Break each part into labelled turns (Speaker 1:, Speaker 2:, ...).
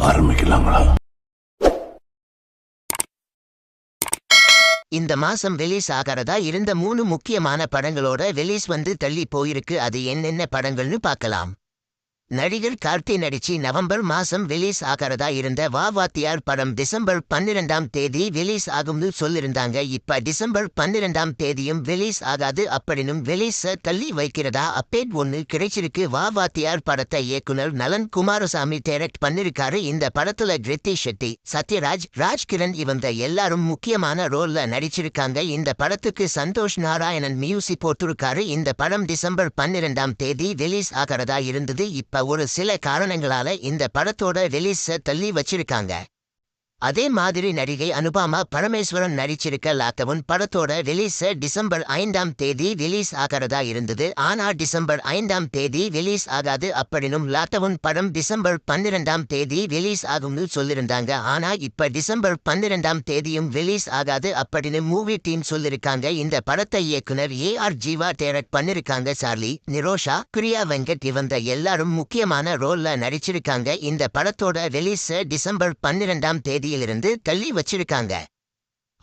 Speaker 1: ஆரம்பிக்கலாங்களா?
Speaker 2: இந்த மாசம் ரிலீஸ் ஆகிறதா இருந்த 3 முக்கியமான படங்களோட ரிலீஸ் வந்து தள்ளி போயிருக்கு. அது என்னென்ன படங்கள்னு பார்க்கலாம். நடிகர் கார்த்தி நடிச்சு நவம்பர் மாசம் ரிலீஸ் ஆகிறதா இருந்த வா வாத்தியார் படம் டிசம்பர் 12ஆம் தேதி ரிலீஸ் ஆகும்னு சொல்லிருந்தாங்க. இப்ப டிசம்பர் 12ஆம் தேதியும் ரிலீஸ் ஆகாது அப்படின்னு ரிலீஸ தள்ளி வைக்கிறதா அப்டேட் ஒன்னு கிடைச்சிருக்கு. வா வாத்தியார் படத்தை இயக்குனர் நலன் குமாரசாமி டைரக்ட் பண்ணிருக்காரு. இந்த படத்துல கிருத்தி ஷெட்டி, சத்யராஜ், ராஜ்கிரண் இவங்க எல்லாரும் முக்கியமான ரோல்ல நடிச்சிருக்காங்க. இந்த படத்துக்கு சந்தோஷ் நாராயணன் மியூசிக் போட்டிருக்காரு. இந்த படம் டிசம்பர் 12ஆம் தேதி ரிலீஸ் ஆகிறதா இருந்தது. இப்ப ஒரு சில காரணங்களால இந்த படத்தோட ரிலீஸ தள்ளி வச்சிருக்காங்க. அதே மாதிரி நடிகை அனுபாமா பரமேஸ்வரன் நடிச்சிருக்க லாக்டவுன் படத்தோட ரிலீஸ டிசம்பர் 5ஆம் தேதி ரிலீஸ் ஆகிறதா இருந்தது. ஆனா டிசம்பர் 5ஆம் தேதி ரிலீஸ் ஆகாது அப்படின்னும் லாக்டவுன் படம் டிசம்பர் 12ஆம் தேதி ரிலீஸ் ஆகும்னு சொல்லிருந்தாங்க. ஆனா இப்ப டிசம்பர் 12ஆம் தேதியும் ரிலீஸ் ஆகாது அப்படின்னு மூவி டீம் சொல்லிருக்காங்க. இந்த படத்தை இயக்குனர் AR ஜீவா டைரக்ட் பண்ணிருக்காங்க. சார்லி, நிரோஷா, பிரியா வெங்கட் இவங்க எல்லாரும் முக்கியமான ரோல்ல நடிச்சிருக்காங்க. இந்த படத்தோட ரிலீஸ டிசம்பர் 12ஆம் தேதி இருந்து தள்ளி வச்சிருக்காங்க.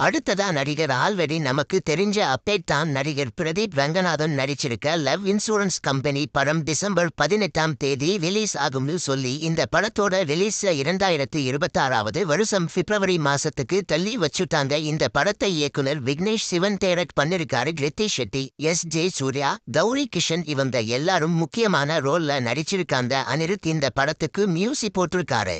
Speaker 2: அடுத்ததா நடிகர் ஆல்ரெடி நமக்கு தெரிஞ்ச அப்டேட் தான். நடிகர் பிரதீப் ரங்கநாதன் நடிச்சிருக்க லவ் இன்சூரன்ஸ் கம்பெனி படம் டிசம்பர் 18ஆம் தேதி ரிலீஸ் ஆகும்னு சொல்லி இந்த படத்தோட ரிலீஸ 2026ஆவது வருஷம் பிப்ரவரி மாசத்துக்கு தள்ளி வச்சுட்டாங்க. இந்த படத்தை இயக்குனர் விக்னேஷ் சிவன் டைரக்ட் பண்ணிருக்காரு. கிருத்தி ஷெட்டி, SJ சூர்யா, கௌரி கிஷன் இவங்க எல்லாரும் முக்கியமான ரோல்ல நடிச்சிருக்காங்க. அனிருத் இந்த படத்துக்கு மியூசிக் போட்டிருக்காரு.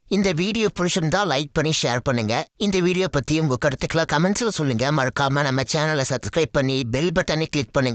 Speaker 2: இந்த வீடியோ பிடிச்சிருந்தா லைக் பண்ணி ஷேர் பண்ணுங்க. இந்த வீடியோ பத்தி உங்க கருத்துக்களை கமெண்ட்ஸ்ல சொல்லுங்க. மறக்காம நம்ம சேனலை சப்ஸ்கிரைப் பண்ணி பெல் பட்டனை கிளிக் பண்ணுங்க.